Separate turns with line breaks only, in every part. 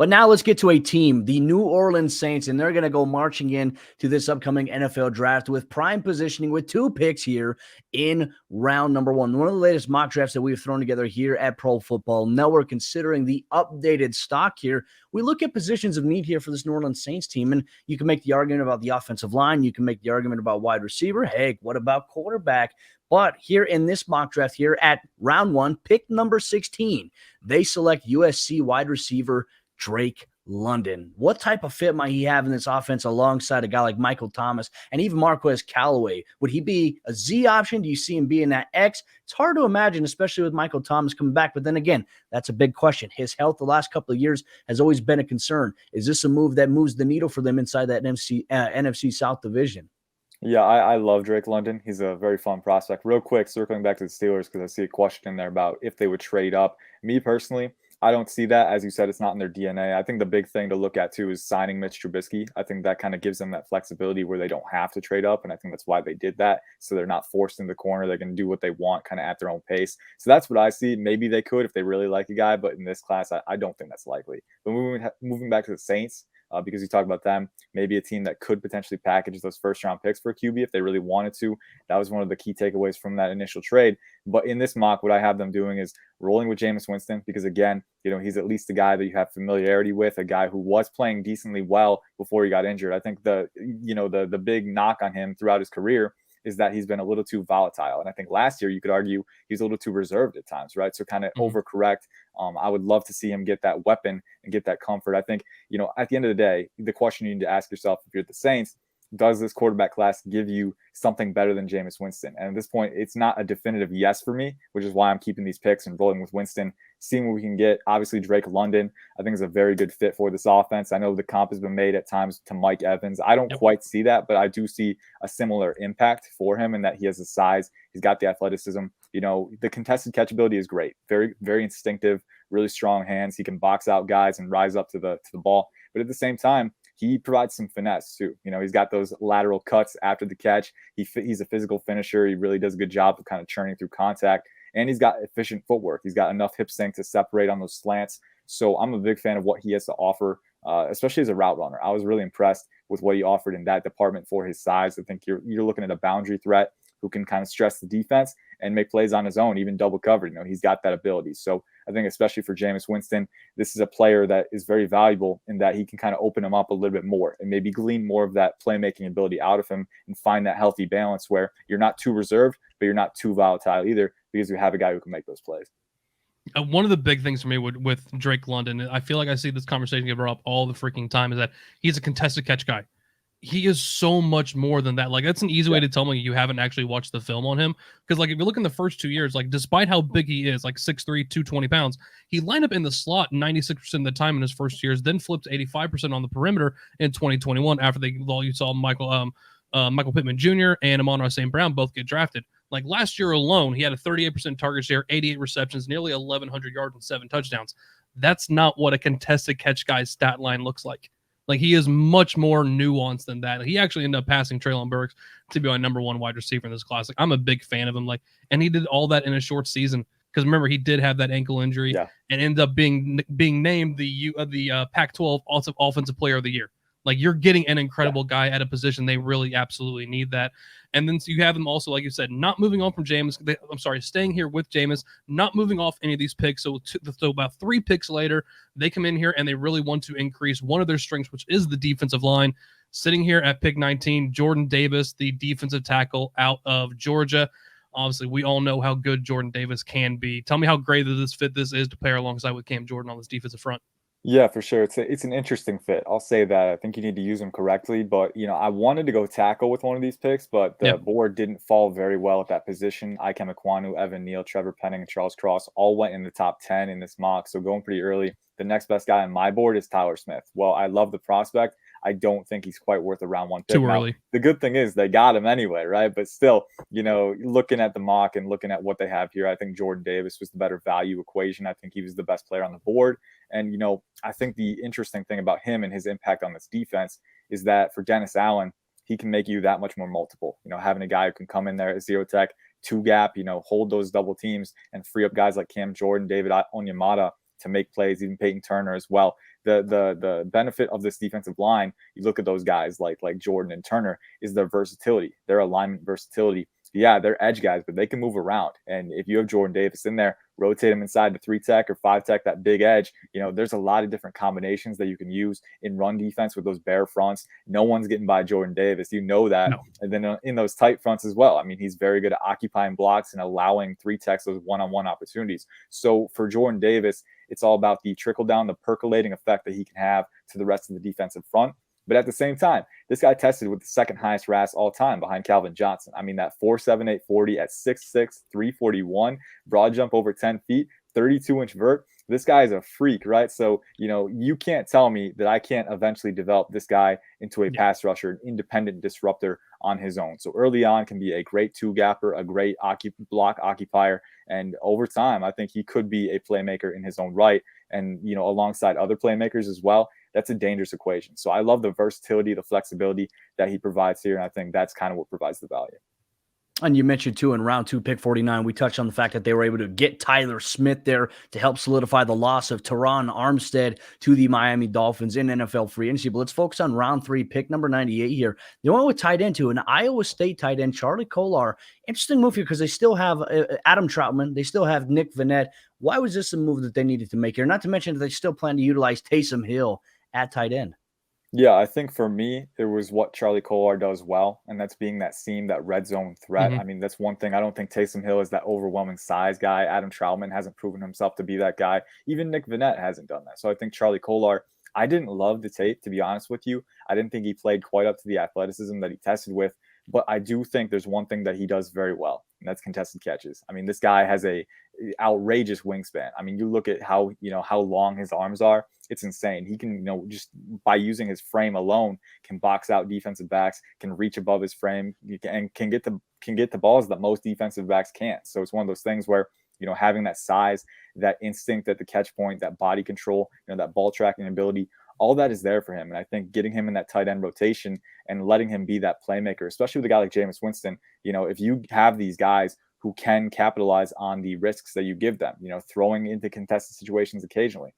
But now let's get to a team, the New Orleans Saints, and they're going to go marching in to this upcoming NFL draft with prime positioning with 2 picks here in round number 1. One of the latest mock drafts that we've thrown together here at Pro Football Network, considering the updated stock here. We look at positions of need here for this New Orleans Saints team, and you can make the argument about the offensive line. You can make the argument about wide receiver. Hey, what about quarterback? But here in this mock draft here at round 1, pick number 16, they select USC wide receiver Drake London. What type of fit might he have in this offense alongside a guy like Michael Thomas and even Marquez Callaway? Would he be a Z option? Do you see him being that X? It's hard to imagine, especially with Michael Thomas coming back. But then again, that's a big question. His health the last couple of years has always been a concern. Is this a move that moves the needle for them inside that NFC South division?
Yeah, I love Drake London. He's a very fun prospect. Real quick, circling back to the Steelers, because I see a question in there about if they would trade up. Me personally, I don't see that. As you said, it's not in their DNA. I think the big thing to look at, too, is signing Mitch Trubisky. I think that kind of gives them that flexibility where they don't have to trade up, and I think that's why they did that, so they're not forced in the corner. They can do what they want kind of at their own pace. So that's what I see. Maybe they could if they really like a guy, but in this class, I don't think that's likely. But moving back to the Saints, because you talk about them, maybe a team that could potentially package those first-round picks for a QB if they really wanted to. That was one of the key takeaways from that initial trade. But in this mock, what I have them doing is rolling with Jameis Winston because, again, he's at least a guy that you have familiarity with, a guy who was playing decently well before he got injured. I think the big knock on him throughout his career is that he's been a little too volatile. And I think last year you could argue he's a little too reserved at times, right? So kind of overcorrect. I would love to see him get that weapon and get that comfort. I think, at the end of the day, the question you need to ask yourself if you're the Saints, does this quarterback class give you something better than Jameis Winston? And at this point, it's not a definitive yes for me, which is why I'm keeping these picks and rolling with Winston, seeing what we can get. Obviously, Drake London, I think, is a very good fit for this offense. I know the comp has been made at times to Mike Evans. I don't quite see that, but I do see a similar impact for him in that he has the size. He's got the athleticism. The contested catch ability is great. Very, very instinctive, really strong hands. He can box out guys and rise up to the ball. But at the same time, he provides some finesse too. He's got those lateral cuts after the catch. He's a physical finisher. He really does a good job of kind of churning through contact. And he's got efficient footwork. He's got enough hip sync to separate on those slants. So I'm a big fan of what he has to offer, especially as a route runner. I was really impressed with what he offered in that department for his size. I think you're looking at a boundary threat who can kind of stress the defense and make plays on his own, even double covered. He's got that ability. So I think especially for Jameis Winston, this is a player that is very valuable in that he can kind of open him up a little bit more and maybe glean more of that playmaking ability out of him and find that healthy balance where you're not too reserved, but you're not too volatile either because you have a guy who can make those plays.
One of the big things for me with Drake London, I feel like I see this conversation get brought up all the freaking time, is that he's a contested catch guy. He is so much more than that. Like, that's an easy way to tell me you haven't actually watched the film on him. Because, like, if you look in the first 2 years, like, despite how big he is, like 6'3", 220 pounds, he lined up in the slot 96% of the time in his first years, then flipped 85% on the perimeter in 2021 after you saw Michael Pittman Jr. and Amon-Ra St. Brown both get drafted. Like, last year alone, he had a 38% target share, 88 receptions, nearly 1,100 yards and 7 touchdowns. That's not what a contested catch guy's stat line looks like. Like, he is much more nuanced than that. He actually ended up passing Treylon Burks to be our number 1 wide receiver in this class. Like, I'm a big fan of him. Like, and he did all that in a short season. Because remember, he did have that ankle injury and ended up being named the Pac-12 Offensive Player of the Year. Like, you're getting an incredible guy at a position they really absolutely need that. And then so you have them also, like you said, not moving on from Jameis. Staying here with Jameis, not moving off any of these picks. So about 3 picks later, they come in here and they really want to increase one of their strengths, which is the defensive line. Sitting here at pick 19, Jordan Davis, the defensive tackle out of Georgia. Obviously, we all know how good Jordan Davis can be. Tell me how great this is to pair alongside with Cam Jordan on this defensive front.
Yeah, for sure. It's an interesting fit. I'll say that. I think you need to use them correctly. But, I wanted to go tackle with one of these picks, but the board didn't fall very well at that position. Ikem Ekwonu, Evan Neal, Trevor Penning, and Charles Cross all went in the top 10 in this mock. So going pretty early. The next best guy on my board is Tyler Smith. Well, I love the prospect. I don't think he's quite worth a round 1 pick.
Too early.
Now, the good thing is they got him anyway, right? But still, looking at the mock and looking at what they have here, I think Jordan Davis was the better value equation. I think he was the best player on the board. And, I think the interesting thing about him and his impact on this defense is that for Dennis Allen, he can make you that much more multiple. Having a guy who can come in there at zero tech, 2-gap, hold those double teams and free up guys like Cam Jordan, David Onyemata to make plays, even Peyton Turner as well. the benefit of this defensive line, you look at those guys like Jordan and Turner, is their versatility, their alignment versatility. Yeah, they're edge guys, but they can move around. And if you have Jordan Davis in there, rotate him inside the 3-tech or 5-tech, that big edge, there's a lot of different combinations that you can use in run defense with those bare fronts. No one's getting by Jordan Davis. You know that. No. And then in those tight fronts as well. I mean, he's very good at occupying blocks and allowing 3-techs those one-on-one opportunities. So for Jordan Davis, it's all about the trickle down, the percolating effect that he can have to the rest of the defensive front. But at the same time, this guy tested with the second highest RAS all time behind Calvin Johnson. I mean, that 4.78 40 at 6'6", 341, broad jump over 10 feet, 32-inch vert. This guy is a freak, right? So, you can't tell me that I can't eventually develop this guy into a pass rusher, an independent disruptor on his own. So early on can be a great two-gapper, a great block occupier. And over time, I think he could be a playmaker in his own right. And, alongside other playmakers as well. That's a dangerous equation. So I love the versatility, the flexibility that he provides here. And I think that's kind of what provides the value.
And you mentioned too, in round 2, pick 49, we touched on the fact that they were able to get Tyler Smith there to help solidify the loss of Teron Armstead to the Miami Dolphins in NFL free agency. But let's focus on round 3, pick number 98 here. They went with tight end to an Iowa State tight end, Charlie Kolar. Interesting move here because they still have Adam Troutman. They still have Nick Vannett. Why was this a move that they needed to make here? Not to mention that they still plan to utilize Taysom Hill at tight end.
Yeah, I think for me, it was what Charlie Kolar does well, and that's being that seam, that red zone threat. I mean, that's one thing. I don't think Taysom Hill is that overwhelming size guy. Adam Troutman hasn't proven himself to be that guy. Even Nick Vannett hasn't done that. So I think Charlie Kolar, I didn't love the tape, to be honest with you. I didn't think he played quite up to the athleticism that he tested with. But I do think there's one thing that he does very well, and that's contested catches. I mean, this guy has a outrageous wingspan. I mean, you look at how long his arms are. It's insane. He can, just by using his frame alone, can box out defensive backs, can reach above his frame, and can get the balls that most defensive backs can't. So it's one of those things where, having that size, that instinct at the catch point, that body control, that ball tracking ability, all that is there for him. And I think getting him in that tight end rotation and letting him be that playmaker, especially with a guy like Jameis Winston, if you have these guys who can capitalize on the risks that you give them, throwing into contested situations occasionally,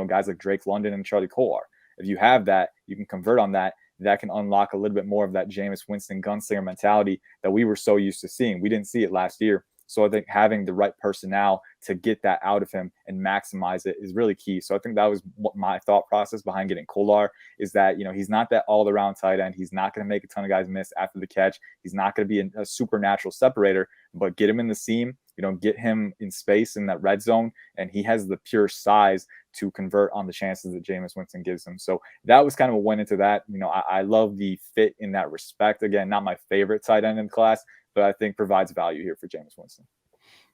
guys like Drake London and Charlie Kolar. If you have that, you can convert on that. That can unlock a little bit more of that Jameis Winston gunslinger mentality that we were so used to seeing. We didn't see it last year. So I think having the right personnel to get that out of him and maximize it is really key. So I think that was what my thought process behind getting Kolar is that, he's not that all-around tight end. He's not going to make a ton of guys miss after the catch. He's not going to be a supernatural separator, but get him in the seam, get him in space in that red zone, and he has the pure size to convert on the chances that Jameis Winston gives him. So that was kind of what went into that. I love the fit in that respect. Again, not my favorite tight end in the class, but I think provides value here for Jameis Winston.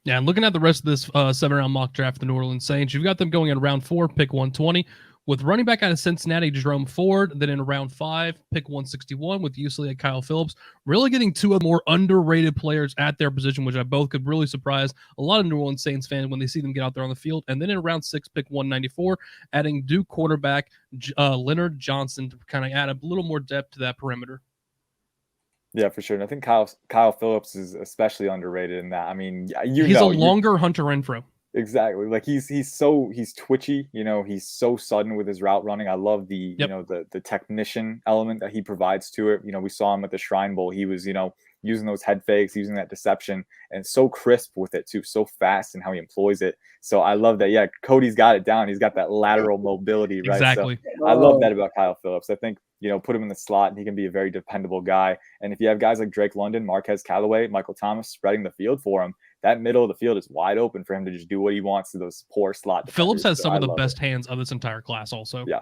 Yeah, and looking at the rest of this 7-round mock draft, the New Orleans Saints, you've got them going in round 4, pick 120, with running back out of Cincinnati, Jerome Ford. Then in round 5, pick 161 with UCLA Kyle Phillips. Really getting two of the more underrated players at their position, which I both could really surprise a lot of New Orleans Saints fans when they see them get out there on the field. And then in round 6, pick 194, adding Duke quarterback Leonard Johnson to kind of add a little more depth to that perimeter.
Yeah, for sure. And I think Kyle Phillips is especially underrated in that. I mean,
he's a longer Hunter Renfrow.
Exactly. Like he's twitchy, he's so sudden with his route running. I love the, the technician element that he provides to it. We saw him at the Shrine Bowl. He was, using those head fakes, using that deception, and so crisp with it too, so fast in how he employs it. So I love that. Yeah, Cody's got it down. He's got that lateral mobility, right?
Exactly.
So I love that about Kyle Phillips. I think, put him in the slot and he can be a very dependable guy. And if you have guys like Drake London, Marquez Callaway, Michael Thomas spreading the field for him, that middle of the field is wide open for him to just do what he wants to those poor slot defenders.
Phillips has some of the best hands of this entire class also.
Yeah.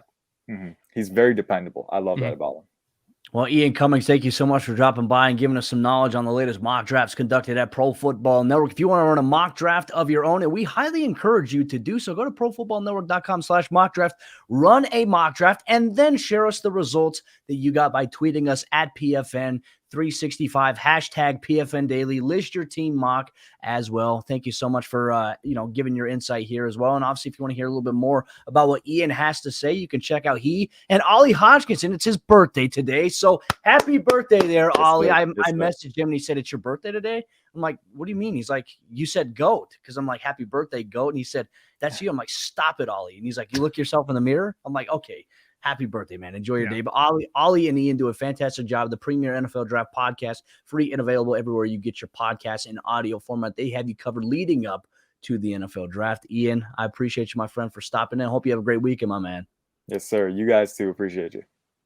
He's very dependable. I love that about him.
Well, Ian Cummings, thank you so much for dropping by and giving us some knowledge on the latest mock drafts conducted at Pro Football Network. If you want to run a mock draft of your own, and we highly encourage you to do so, go to profootballnetwork.com/mock draft, run a mock draft, and then share us the results that you got by tweeting us at PFN 365, hashtag PFN Daily. List your team mock as well. Thank you so much for giving your insight here as well. And obviously, if you want to hear a little bit more about what Ian has to say, you can check out he and Ollie Hodgkinson. It's his birthday today, so happy birthday there, Ollie. I messaged him and he said, "It's your birthday today?" I'm like, "What do you mean?" He's like, "You said GOAT," because I'm like, "Happy birthday, GOAT." And he said, "That's you." I'm like, "Stop it, Ollie." And he's like, "You look yourself in the mirror?" I'm like, "Okay, happy birthday, man. Enjoy your day." But Ollie and Ian do a fantastic job. The premier NFL Draft podcast, free and available everywhere you get your podcasts in audio format. They have you covered leading up to the NFL Draft. Ian, I appreciate you, my friend, for stopping in. Hope you have a great weekend, my man.
Yes, sir. You guys too. Appreciate you.